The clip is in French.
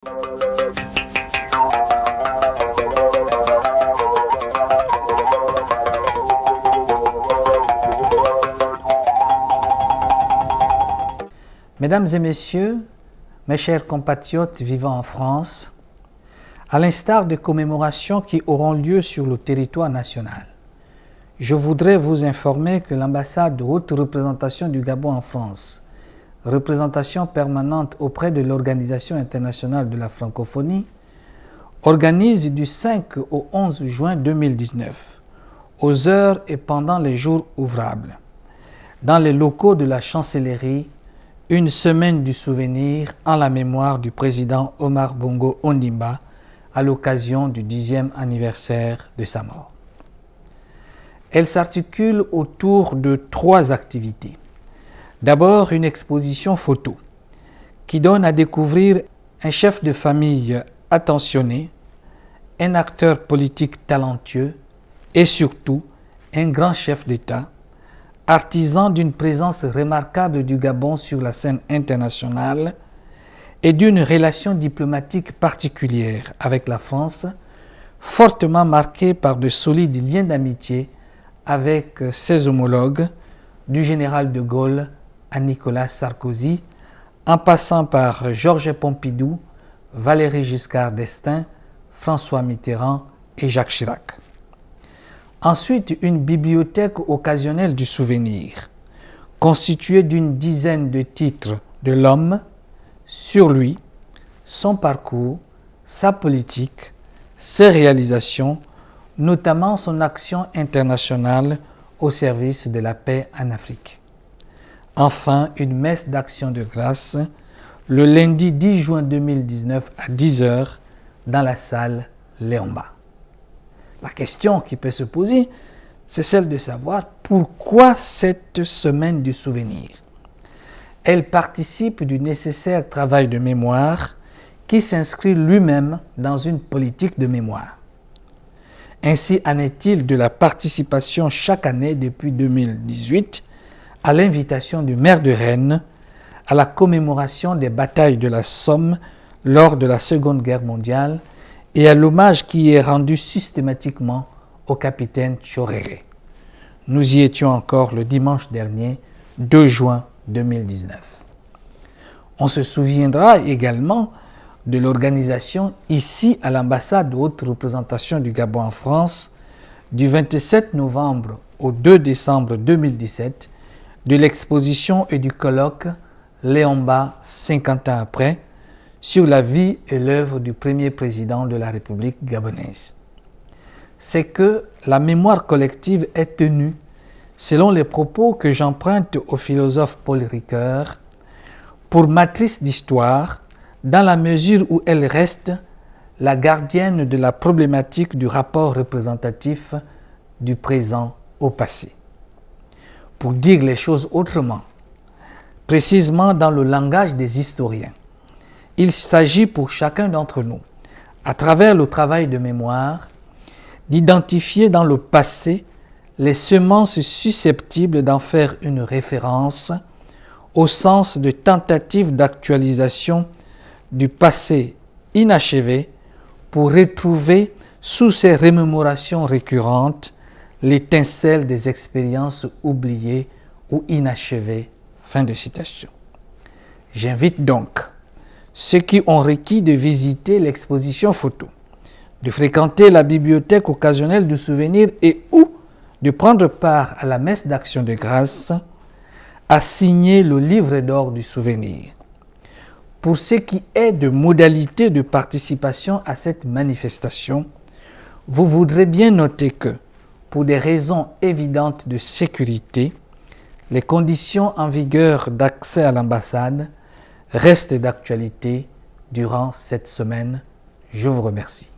Mesdames et messieurs, mes chers compatriotes vivant en France, à l'instar des commémorations qui auront lieu sur le territoire national, je voudrais vous informer que l'ambassade de haute représentation du Gabon en France, représentation permanente auprès de l'Organisation internationale de la francophonie, organise du 5 au 11 juin 2019, aux heures et pendant les jours ouvrables, dans les locaux de la chancellerie, une semaine du souvenir en la mémoire du président Omar Bongo Ondimba à l'occasion du 10e anniversaire de sa mort. Elle s'articule autour de 3 activités. D'abord, une exposition photo qui donne à découvrir un chef de famille attentionné, un acteur politique talentueux et surtout un grand chef d'État, artisan d'une présence remarquable du Gabon sur la scène internationale et d'une relation diplomatique particulière avec la France, fortement marquée par de solides liens d'amitié avec ses homologues, du général de Gaulle à Nicolas Sarkozy, en passant par Georges Pompidou, Valéry Giscard d'Estaing, François Mitterrand et Jacques Chirac. Ensuite, une bibliothèque occasionnelle du souvenir, constituée d'une dizaine de titres de l'homme, sur lui, son parcours, sa politique, ses réalisations, notamment son action internationale au service de la paix en Afrique. Enfin, une messe d'action de grâce, le lundi 10 juin 2019 à 10 h dans la salle Léomba. La question qui peut se poser, c'est celle de savoir pourquoi cette semaine du souvenir. Elle participe du nécessaire travail de mémoire qui s'inscrit lui-même dans une politique de mémoire. Ainsi en est-il de la participation chaque année depuis 2018 à l'invitation du maire de Rennes à la commémoration des batailles de la Somme lors de la Seconde Guerre mondiale et à l'hommage qui est rendu systématiquement au capitaine Tchoréré. Nous y étions encore le dimanche dernier, 2 juin 2019. On se souviendra également de l'organisation ici à l'ambassade de haute représentation du Gabon en France du 27 novembre au 2 décembre 2017 de l'exposition et du colloque Léomba 50 ans après sur la vie et l'œuvre du premier président de la République gabonaise. C'est que la mémoire collective est tenue, selon les propos que j'emprunte au philosophe Paul Ricoeur, pour matrice d'histoire, dans la mesure où elle reste la gardienne de la problématique du rapport représentatif du présent au passé. Pour dire les choses autrement, précisément dans le langage des historiens, il s'agit pour chacun d'entre nous, à travers le travail de mémoire, d'identifier dans le passé les semences susceptibles d'en faire une référence au sens de tentative d'actualisation du passé inachevé pour retrouver sous ces remémorations récurrentes l'étincelle des expériences oubliées ou inachevées. Fin de citation. J'invite donc ceux qui ont requis de visiter l'exposition photo, de fréquenter la bibliothèque occasionnelle du souvenir et ou de prendre part à la messe d'action de grâce, à signer le livre d'or du souvenir. Pour ce qui est de modalités de participation à cette manifestation, vous voudrez bien noter que, pour des raisons évidentes de sécurité, les conditions en vigueur d'accès à l'ambassade restent d'actualité durant cette semaine. Je vous remercie.